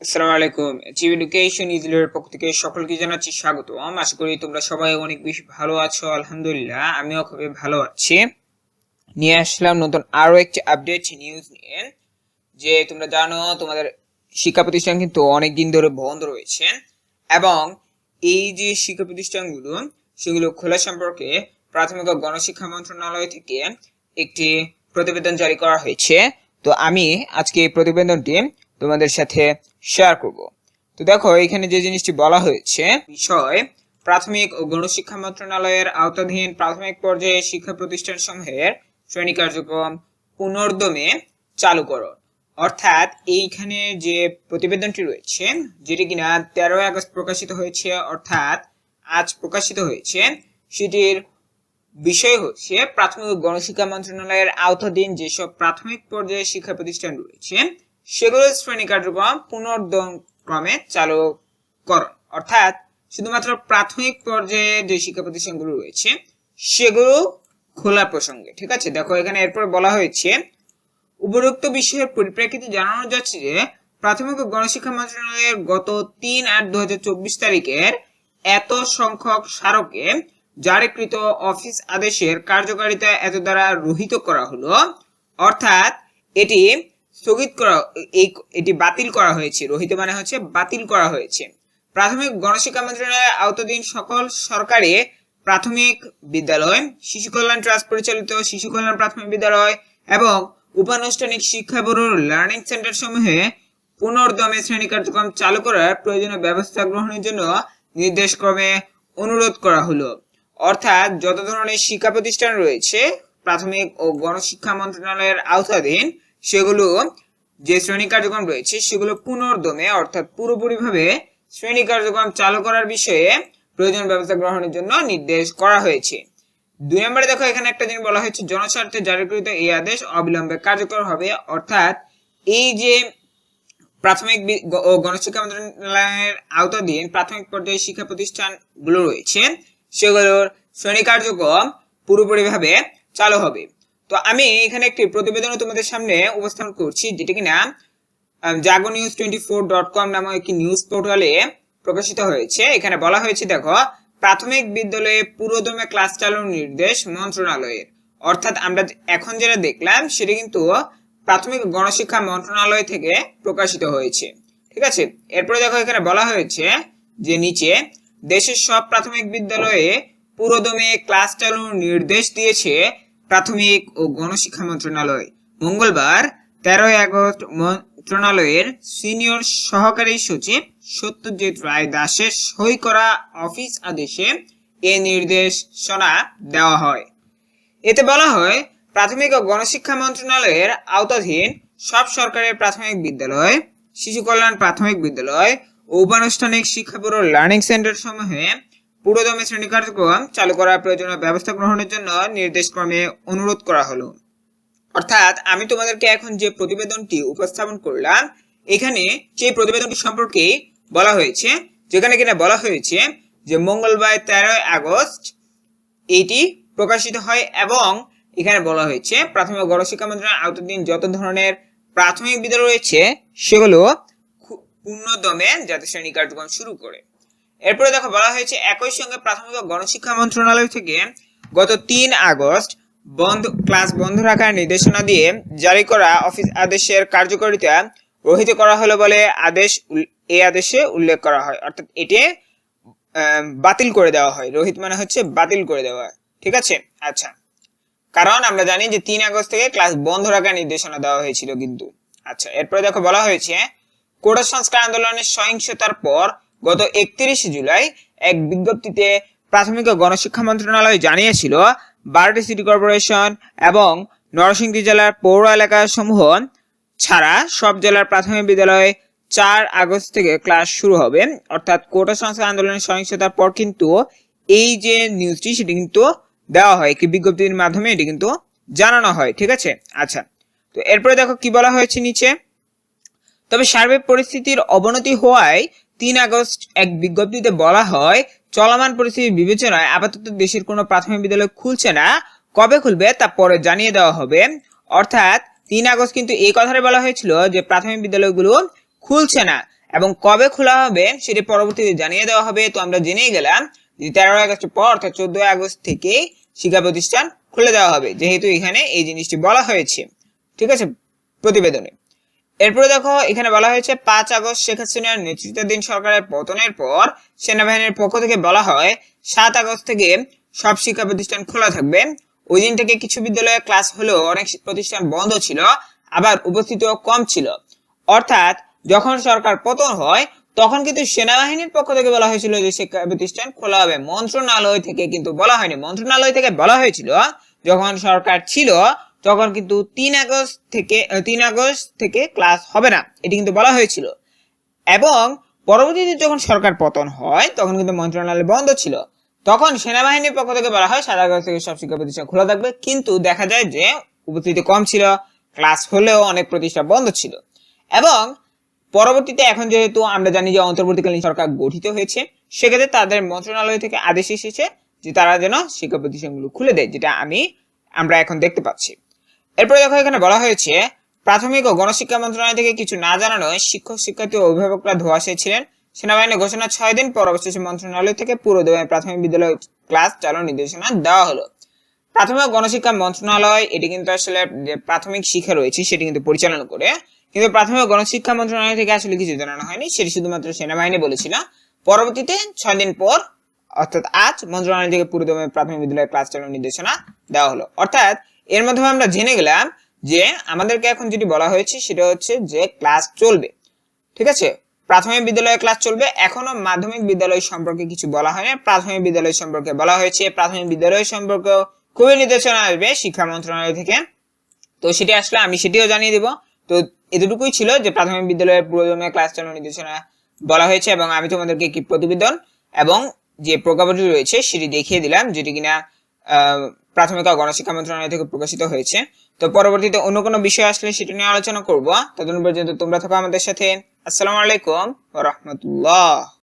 আসসালামু আলাইকুম। Achieve education ইজলির পক্ষ থেকে সকলকে জানাচ্ছি স্বাগতম। আশা করি তোমরা সবাই অনেক বেশি ভালো আছো। আলহামদুলিল্লাহ আমিও খুবই ভালো আছি। নিয়ে আসলাম নতুন আরো একটি আপডেট নিউজ নিয়ে। যে তোমরা জানো তোমাদের শিক্ষা প্রতিষ্ঠান কিন্তু অনেক দিন ধরে বন্ধ রয়েছে এবং এই যে শিক্ষা প্রতিষ্ঠানগুলো সেগুলো খোলা সম্পর্কে প্রাথমিক ও গণশিক্ষা মন্ত্রণালয় থেকে একটি প্রতিবেদন জারি করা হয়েছে। তো আমি আজকে এই প্রতিবেদনটি তোমাদের সাথে শেয়ার করব। তো দেখো এখানে যে জিনিসটি বলা হয়েছে, বিষয় প্রাথমিক ও গণশিক্ষা মন্ত্রণালয়ের আওতাধীন প্রাথমিক পর্যায়ে শিক্ষা প্রতিষ্ঠান সমূহের শ্রেণী কার্যক্রম পুনর্দমে চালু করো। অর্থাৎ এইখানে যে প্রতিবেদনটি রয়েছে যেটি কিনা 13 আগস্ট প্রকাশিত হয়েছে, অর্থাৎ আজ প্রকাশিত হয়েছে, সেটির বিষয় হচ্ছে প্রাথমিক ও গণশিক্ষা মন্ত্রণালয়ের আওতাধীন যেসব প্রাথমিক পর্যায়ে শিক্ষা প্রতিষ্ঠান রয়েছে সেগুলোর শ্রেণী কার্যক্রম পুনর্দমক্রমে চালু করণ। অর্থাৎ শুধুমাত্র প্রাথমিক পর্যায়ে যে শিক্ষা প্রতিষ্ঠানগুলো রয়েছে সেগুলো খোলা প্রসঙ্গে। ঠিক আছে, দেখো এখানে এরপর বলা হয়েছে উপরোক্ত বিষয়ের পরিপ্রেক্ষিতে জানানো যাচ্ছে যে প্রাথমিক ও গণশিক্ষা মন্ত্রণালয়ের গত ৩/৮/২০২৪ তারিখের এত সংখ্যক স্মারকে জারিকৃত অফিস আদেশের কার্যকারিতা এত দ্বারা রহিত করা হলো। অর্থাৎ এটি স্থগিত করা, এটি বাতিল করা হয়েছে। রহিত মানে হচ্ছে বাতিল করা হয়েছে। প্রাথমিক গণশিক্ষা মন্ত্রণালয়ের আওতাধীন সকল সরকারি প্রাথমিক বিদ্যালয়, শিশু কল্যাণ ট্রাস্ট পরিচালিত শিশু কল্যাণ প্রাথমিক বিদ্যালয় এবং উপানুষ্ঠানিক শিক্ষা ব্যুরোর লার্নিং সেন্টার সমূহে পুনর্দমে শ্রেণী কার্যক্রম চালু করার প্রয়োজনীয় ব্যবস্থা গ্রহণের জন্য নির্দেশক্রমে অনুরোধ করা হলো। অর্থাৎ যত ধরনের শিক্ষা প্রতিষ্ঠান রয়েছে প্রাথমিক ও গণশিক্ষা মন্ত্রণালয়ের আওতাধীন সেগুলো যে শ্রেণী কার্যক্রম রয়েছে সেগুলো পুনর্দমে অর্থাৎ পুরোপুরিভাবে শ্রেণী কার্যক্রম চালু করার বিষয়ে প্রয়োজনীয় ব্যবস্থা গ্রহণের জন্য নির্দেশ করা হয়েছে। 2 নম্বরে দেখো এখানে একটা জিনিস বলা হয়েছে, জনস্বার্থে জারিকৃত এই আদেশ অবিলম্বে কার্যকর হবে। অর্থাৎ এই যে প্রাথমিক ও গণশিক্ষা মন্ত্রণালয়ের আওতাধীন প্রাথমিক পর্যায়ে শিক্ষা প্রতিষ্ঠানগুলো রয়েছে সেগুলোর শ্রেণী কার্যক্রম পুরোপুরিভাবে চালু হবে। তো আমি এখানে একটি প্রতিবেদন তোমাদের সামনে উপস্থাপন করছি যেটা কিনা jagonews24.com নামক একটি নিউজ পোর্টালে প্রকাশিত হয়েছে। এখানে বলা হয়েছে, দেখো প্রাথমিক বিদ্যালয়ে পুরোদমে ক্লাস চালুর নির্দেশ মন্ত্রণালয়ের। অর্থাৎ আমরা এখন যেটা দেখলাম সেটা কিন্তু প্রাথমিক গণশিক্ষা মন্ত্রণালয় থেকে প্রকাশিত হয়েছে। ঠিক আছে, এরপরে দেখো এখানে বলা হয়েছে যে নিচে দেশের সব প্রাথমিক বিদ্যালয়ে পুরোদমে ক্লাস চালুর নির্দেশ দিয়েছে প্রাথমিক ও গণশিক্ষা মন্ত্রণালয়। মঙ্গলবার 13 আগস্ট মন্ত্রণালয়ের সিনিয়র সহকারী সচিব সত্যজিৎ রায় দাসের সই করা অফিস আদেশে এ নির্দেশনা দেওয়া হয়। এতে বলা হয় প্রাথমিক ও গণশিক্ষা মন্ত্রণালয়ের আওতাধীন সব সরকারি প্রাথমিক বিদ্যালয়, শিশু কল্যাণ প্রাথমিক বিদ্যালয় ও উপানুষ্ঠানিক শিক্ষা ব্যুরোর লার্নিং সেন্টার সমূহে পুরোদমে শ্রেণী কার্যক্রম চালু করার প্রয়োজনীয় ব্যবস্থা গ্রহণের জন্য নির্দেশক্রমে অনুরোধ করা হলো। অর্থাৎ আমি তোমাদেরকে এখন যে প্রতিবেদনটি উপস্থাপন করলাম এখানে সেই প্রতিবেদনটি সম্পর্কে বলা হয়েছে, যেখানে কিনা বলা হয়েছে যে মঙ্গলবার 13 আগস্ট এটি প্রকাশিত হয় এবং এখানে বলা হয়েছে প্রাথমিক ও গণশিক্ষা মন্ত্রণালয়ের আওতাধীন যত ধরনের প্রাথমিক বিদ্যালয় রয়েছে সেগুলো পূর্ণদমে যাতে শ্রেণী কার্যক্রম শুরু করে। এরপরে দেখো বলা হয়েছে একই সঙ্গে প্রাথমিক ও গণশিক্ষা মন্ত্রণালয় থেকে গত 3 আগস্ট ক্লাস বন্ধ রাখার নির্দেশনা দিয়ে জারি করা অফিস আদেশের কার্যকারিতা রহিত করা হলো বলে এই আদেশে উল্লেখ করা হয়। অর্থাৎ এটি বাতিল করে দেওয়া হয়। রহিত মানে হচ্ছে বাতিল করে দেওয়া। ঠিক আছে, আচ্ছা, কারণ আমরা জানি যে 3 আগস্ট থেকে ক্লাস বন্ধ রাখার নির্দেশনা দেওয়া হয়েছিল কিন্তু। আচ্ছা, এরপরে দেখো বলা হয়েছে কোটা সংস্কার আন্দোলনের সহিংসতার পর গত 31 জুলাই এক বিজ্ঞপ্তিতে প্রাথমিক ও গণশিক্ষা মন্ত্রণালয় জানিয়েছিল 12টি সিটি কর্পোরেশন এবং নরসিংদী জেলার পৌর এলাকা সমূহ ছাড়া সব জেলার প্রাথমিক বিদ্যালয়ে 4 আগস্ট থেকে ক্লাস শুরু হবে। অর্থাৎ কোটা সংস্কার আন্দোলনের সহিংসতার পর কিন্তু এই যে নিউজটি সেটি কিন্তু দেওয়া হয়, একটি বিজ্ঞপ্তির মাধ্যমে এটি কিন্তু জানানো হয়। ঠিক আছে, আচ্ছা, তো এরপরে দেখো কি বলা হয়েছে নিচে, তবে সার্বিক পরিস্থিতির অবনতি হওয়ায় 3 আগস্ট এক বিজ্ঞপ্তিতে বলা হয় চলমান পরিস্থিতির বিবেচনায় আপাতত দেশের কোনো প্রাথমিক বিদ্যালয় খুলছে না, কবে খুলবে তা পরে জানিয়ে দেওয়া হবে। অর্থাৎ 3 আগস্ট কিন্তু এই কথাটাই বলা হয়েছিল যে প্রাথমিক বিদ্যালয়গুলো খুলছে না এবং কবে খোলা হবে সেটি পরবর্তীতে জানিয়ে দেওয়া হবে। তো আমরা জেনেই গেলাম যে 13 আগস্টের পর অর্থাৎ 14 আগস্ট থেকে শিক্ষা প্রতিষ্ঠান খুলে দেওয়া হবে, যেহেতু এখানে এই জিনিসটি বলা হয়েছে, ঠিক আছে, প্রতিবেদনে। এরপরে দেখো এখানে বলা হয়েছে 5 আগস্ট শেখ হাসিনার নেতৃত্বাধীন সরকারের পতনের পর সেনাবাহিনীর পক্ষ থেকে বলা হয় 7 আগস্ট থেকে সব শিক্ষা প্রতিষ্ঠান খোলা থাকবে। ওই দিন থেকে কিছু বিদ্যালয়ে ক্লাস হলেও অনেক প্রতিষ্ঠান বন্ধ ছিল, আবার উপস্থিতিও কম ছিল। অর্থাৎ যখন সরকার পতন হয় তখন কিন্তু সেনাবাহিনীর পক্ষ থেকে বলা হয়েছিল যে শিক্ষা প্রতিষ্ঠান খোলা হবে, মন্ত্রণালয় থেকে কিন্তু বলা হয়নি। মন্ত্রণালয় থেকে বলা হয়েছিল যখন সরকার ছিল তখন কিন্তু 3 আগস্ট থেকে ক্লাস হবে না, এটি কিন্তু বলা হয়েছিল। এবং পরবর্তীতে যখন সরকার পতন হয় তখন কিন্তু মন্ত্রণালয় বন্ধ ছিল, তখন সেনাবাহিনীর পক্ষ থেকে বলা হয় 7 আগস্ট থেকে সব শিক্ষা প্রতিষ্ঠান খোলা থাকবে। কিন্তু দেখা যায় যে উপস্থিতি কম ছিল, ক্লাস হলেও অনেক প্রতিষ্ঠান বন্ধ ছিল। এবং পরবর্তীতে এখন যেহেতু আমরা জানি যে অন্তর্বর্তীকালীন সরকার গঠিত হয়েছে, সেক্ষেত্রে তাদের মন্ত্রণালয় থেকে আদেশ এসেছে যে তারা যেন শিক্ষা প্রতিষ্ঠানগুলো খুলে দেয়, যেটা আমরা এখন দেখতে পাচ্ছি। এরপরে দেখো এখানে বলা হয়েছে প্রাথমিক ও গণশিক্ষা মন্ত্রণালয় থেকে কিছু না জানানোয় শিক্ষক শিক্ষার্থী ও অভিভাবকরা ধোঁয়াশায় ছিলেন। সেনাবাহিনীর ঘোষণা 6 দিন পর অবশেষে মন্ত্রণালয় থেকে পুরো প্রাথমিক বিদ্যালয় ক্লাস চালানোর নির্দেশনা দেওয়া হলো। প্রাথমিক ও গণশিক্ষা মন্ত্রণালয় এটি কিন্তু আসলে যে প্রাথমিক শিক্ষা রয়েছে সেটি কিন্তু পরিচালনা করে, কিন্তু প্রাথমিক ও গণশিক্ষা মন্ত্রণালয় থেকে আসলে কিছু জানানো হয়নি, সেটি শুধুমাত্র সেনাবাহিনী বলেছিল। পরবর্তীতে 6 দিন পর অর্থাৎ আজ মন্ত্রণালয় থেকে পুরো প্রাথমিক বিদ্যালয়ের ক্লাস চালানোর নির্দেশনা দেওয়া হলো। অর্থাৎ এর মাধ্যমে আমরা জেনে গেলাম যে আমাদেরকে এখন যেটি বলা হয়েছে সেটা হচ্ছে যে ক্লাস চলবে, ঠিক আছে, প্রাথমিক বিদ্যালয়ে ক্লাস চলবে। এখনো মাধ্যমিক বিদ্যালয় সম্পর্কে কিছু বলা হয়নি, প্রাথমিক বিদ্যালয় সম্পর্কে বলা হয়েছে। প্রাথমিক বিদ্যালয় সম্পর্কে খুবই নির্দেশনা আসবে শিক্ষা মন্ত্রণালয় থেকে, তো সেটি আসলে আমি সেটিও জানিয়ে দিব। তো এতটুকুই ছিল যে প্রাথমিক বিদ্যালয়ের পুরোদমে ক্লাস চালানোর নির্দেশনা বলা হয়েছে, এবং আমি তোমাদেরকে কি প্রতিবেদন এবং যে প্রজ্ঞাপনটি রয়েছে সেটি দেখিয়ে দিলাম, যেটি কিনা প্রাথমিক ও গণশিক্ষা মন্ত্রণালয় থেকে প্রকাশিত হয়েছে। তো পরবর্তীতে অন্য কোনো বিষয় আসলে সেটা নিয়ে আলোচনা করবো। ততক্ষণ পর্যন্ত তোমরা থাকো আমাদের সাথে। আসসালামু আলাইকুম ওয়া রাহমাতুল্লাহ।